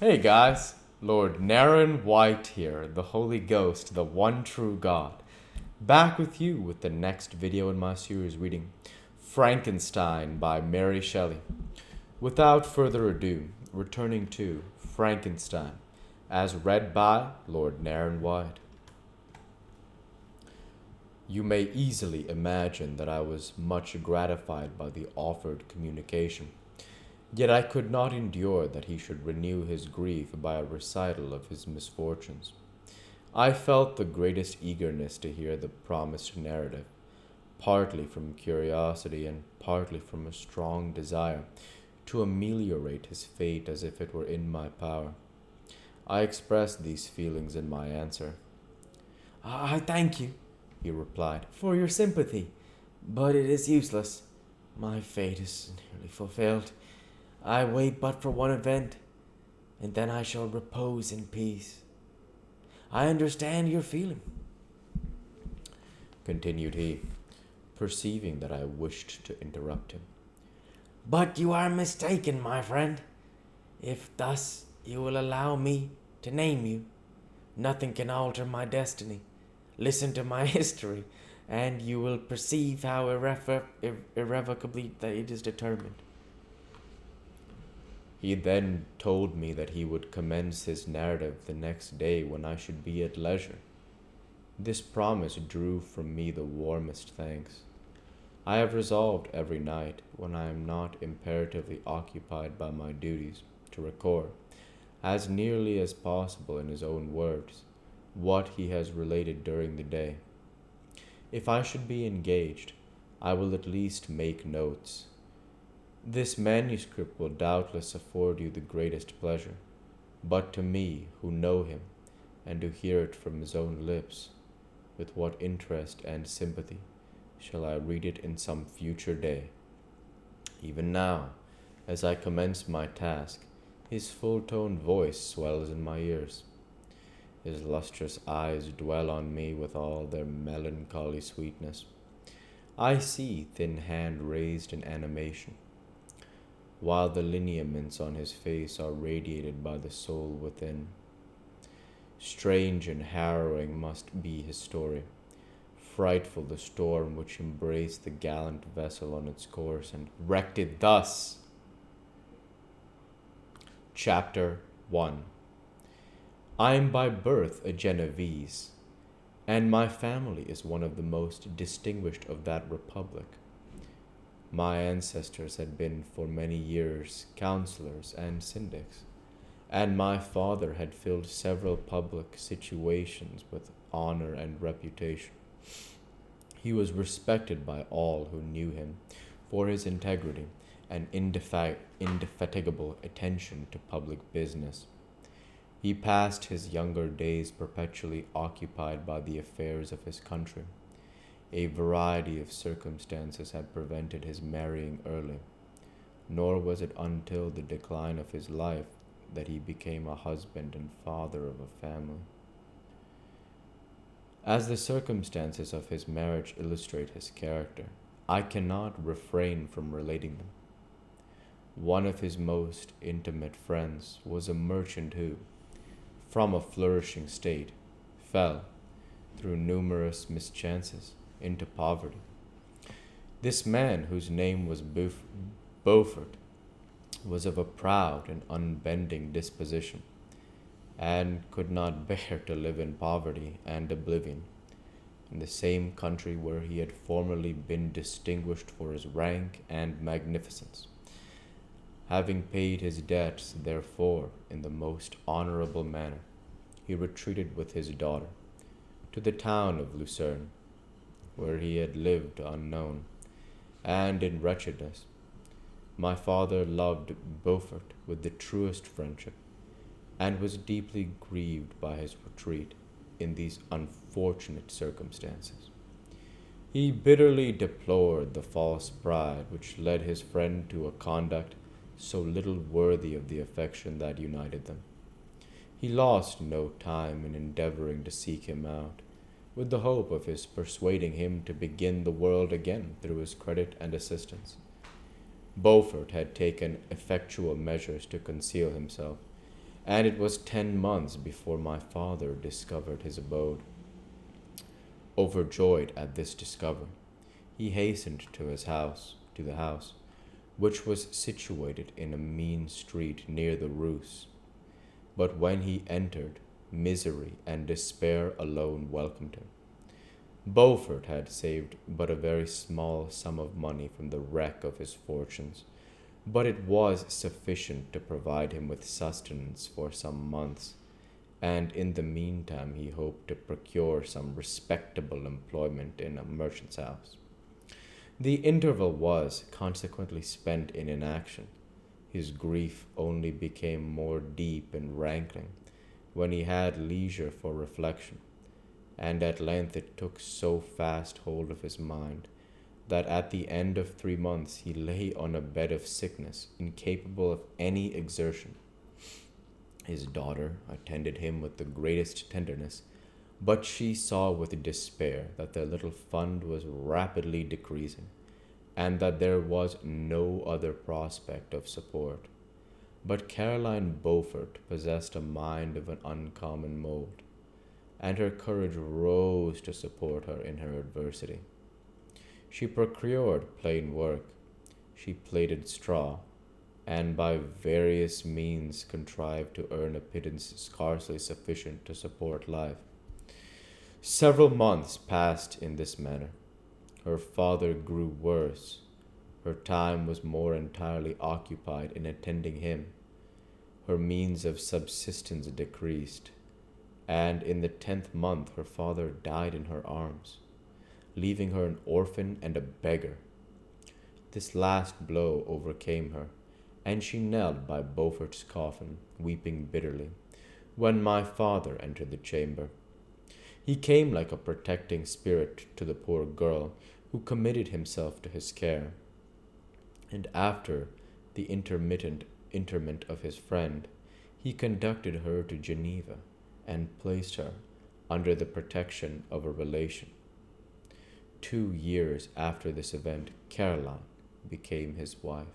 Hey guys, Lord Naren White here, the Holy Ghost, the one true God. Back with you with the next video in my series reading Frankenstein by Mary Shelley. Without further ado, returning to Frankenstein, as read by Lord Naren White. You may easily imagine that I was much gratified by the offered communication. Yet I could not endure that he should renew his grief by a recital of his misfortunes. I felt the greatest eagerness to hear the promised narrative, partly from curiosity and partly from a strong desire to ameliorate his fate as if it were in my power. I expressed these feelings in my answer. "I thank you," he replied, "for your sympathy, but it is useless. My fate is nearly fulfilled. I wait but for one event, and then I shall repose in peace. I understand your feeling," continued he, perceiving that I wished to interrupt him. "But you are mistaken, my friend. If thus you will allow me to name you, nothing can alter my destiny. Listen to my history, and you will perceive how irrevocably that it is determined." He then told me that he would commence his narrative the next day when I should be at leisure. This promise drew from me the warmest thanks. I have resolved every night, when I am not imperatively occupied by my duties, to record, as nearly as possible in his own words, what he has related during the day. If I should be engaged, I will at least make notes. This manuscript will doubtless afford you the greatest pleasure, but to me, who know him, and to hear it from his own lips, with what interest and sympathy shall I read it in some future day. Even now, as I commence my task, his full-toned voice swells in my ears. His lustrous eyes dwell on me with all their melancholy sweetness. I see thin hand raised in animation, while the lineaments on his face are radiated by the soul within. Strange and harrowing must be his story, frightful the storm which embraced the gallant vessel on its course and wrecked it thus. Chapter 1. I am by birth a Genevese, and my family is one of the most distinguished of that republic. My ancestors had been for many years councillors and syndics, and my father had filled several public situations with honor and reputation. He was respected by all who knew him for his integrity and indefatigable attention to public business. He passed his younger days perpetually occupied by the affairs of his country. A variety of circumstances had prevented his marrying early, nor was it until the decline of his life that he became a husband and father of a family. As the circumstances of his marriage illustrate his character, I cannot refrain from relating them. One of his most intimate friends was a merchant who, from a flourishing state, fell, through numerous mischances, into poverty. This man, whose name was Beaufort, was of a proud and unbending disposition, and could not bear to live in poverty and oblivion, in the same country where he had formerly been distinguished for his rank and magnificence. Having paid his debts, therefore, in the most honorable manner, he retreated with his daughter to the town of Lucerne, where he had lived unknown, and in wretchedness. My father loved Beaufort with the truest friendship, and was deeply grieved by his retreat in these unfortunate circumstances. He bitterly deplored the false pride which led his friend to a conduct so little worthy of the affection that united them. He lost no time in endeavoring to seek him out, with the hope of his persuading him to begin the world again through his credit and assistance. Beaufort had taken effectual measures to conceal himself, and it was 10 months before my father discovered his abode. Overjoyed at this discovery, he hastened to the house, which was situated in a mean street near the Rus. But when he entered, misery and despair alone welcomed him. Beaufort had saved but a very small sum of money from the wreck of his fortunes, but it was sufficient to provide him with sustenance for some months, and in the meantime he hoped to procure some respectable employment in a merchant's house. The interval was consequently spent in inaction. His grief only became more deep and rankling when he had leisure for reflection, and at length it took so fast hold of his mind that at the end of 3 months he lay on a bed of sickness, incapable of any exertion. His daughter attended him with the greatest tenderness, but she saw with despair that their little fund was rapidly decreasing, and that there was no other prospect of support. But Caroline Beaufort possessed a mind of an uncommon mould, and her courage rose to support her in her adversity. She procured plain work, she plaited straw, and by various means contrived to earn a pittance scarcely sufficient to support life. Several months passed in this manner. Her father grew worse. Her time was more entirely occupied in attending him. Her means of subsistence decreased, and in the 10th month her father died in her arms, leaving her an orphan and a beggar. This last blow overcame her, and she knelt by Beaufort's coffin, weeping bitterly, when my father entered the chamber. He came like a protecting spirit to the poor girl, who committed himself to his care, and after the interment of his friend, he conducted her to Geneva and placed her under the protection of a relation. 2 years after this event, Caroline became his wife.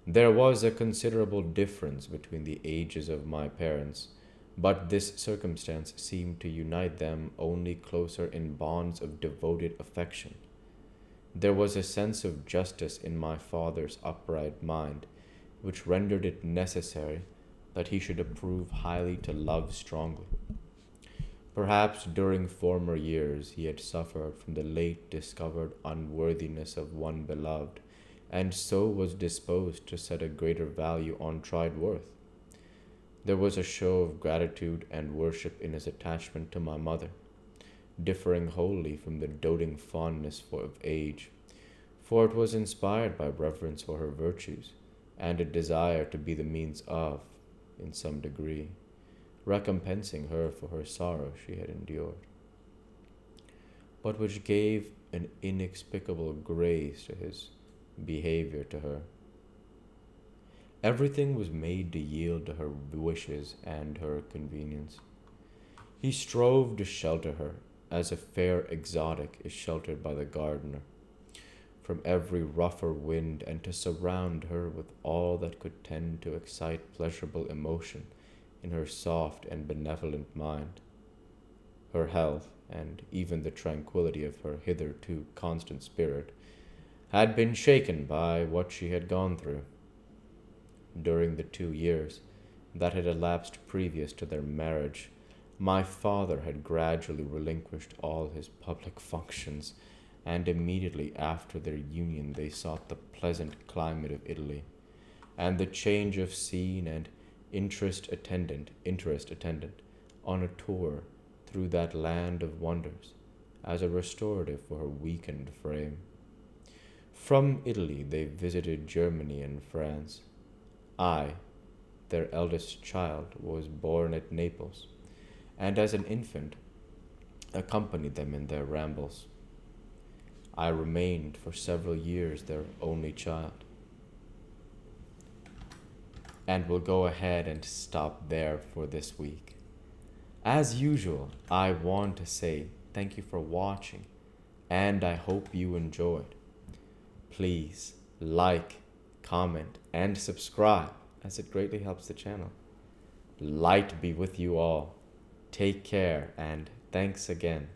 There was a considerable difference between the ages of my parents, but this circumstance seemed to unite them only closer in bonds of devoted affection. There was a sense of justice in my father's upright mind, which rendered it necessary that he should approve highly to love strongly. Perhaps during former years he had suffered from the late discovered unworthiness of one beloved, and so was disposed to set a greater value on tried worth. There was a show of gratitude and worship in his attachment to my mother, differing wholly from the doting fondness of age, for it was inspired by reverence for her virtues, and a desire to be the means of, in some degree, recompensing her for her sorrow she had endured, but which gave an inexplicable grace to his behavior to her. Everything was made to yield to her wishes and her convenience. He strove to shelter her, as a fair exotic is sheltered by the gardener, from every rougher wind, and to surround her with all that could tend to excite pleasurable emotion in her soft and benevolent mind. Her health, and even the tranquillity of her hitherto constant spirit, had been shaken by what she had gone through. During the 2 years that had elapsed previous to their marriage, my father had gradually relinquished all his public functions, and immediately after their union they sought the pleasant climate of Italy, and the change of scene and interest attendant on a tour through that land of wonders, as a restorative for her weakened frame. From Italy they visited Germany and France. I, their eldest child, was born at Naples, and as an infant accompanied them in their rambles. I remained for several years their only child, and will go ahead and stop there for this week. As usual, I want to say thank you for watching, and I hope you enjoyed. Please like, comment, and subscribe, as it greatly helps the channel. Light be with you all. Take care and thanks again.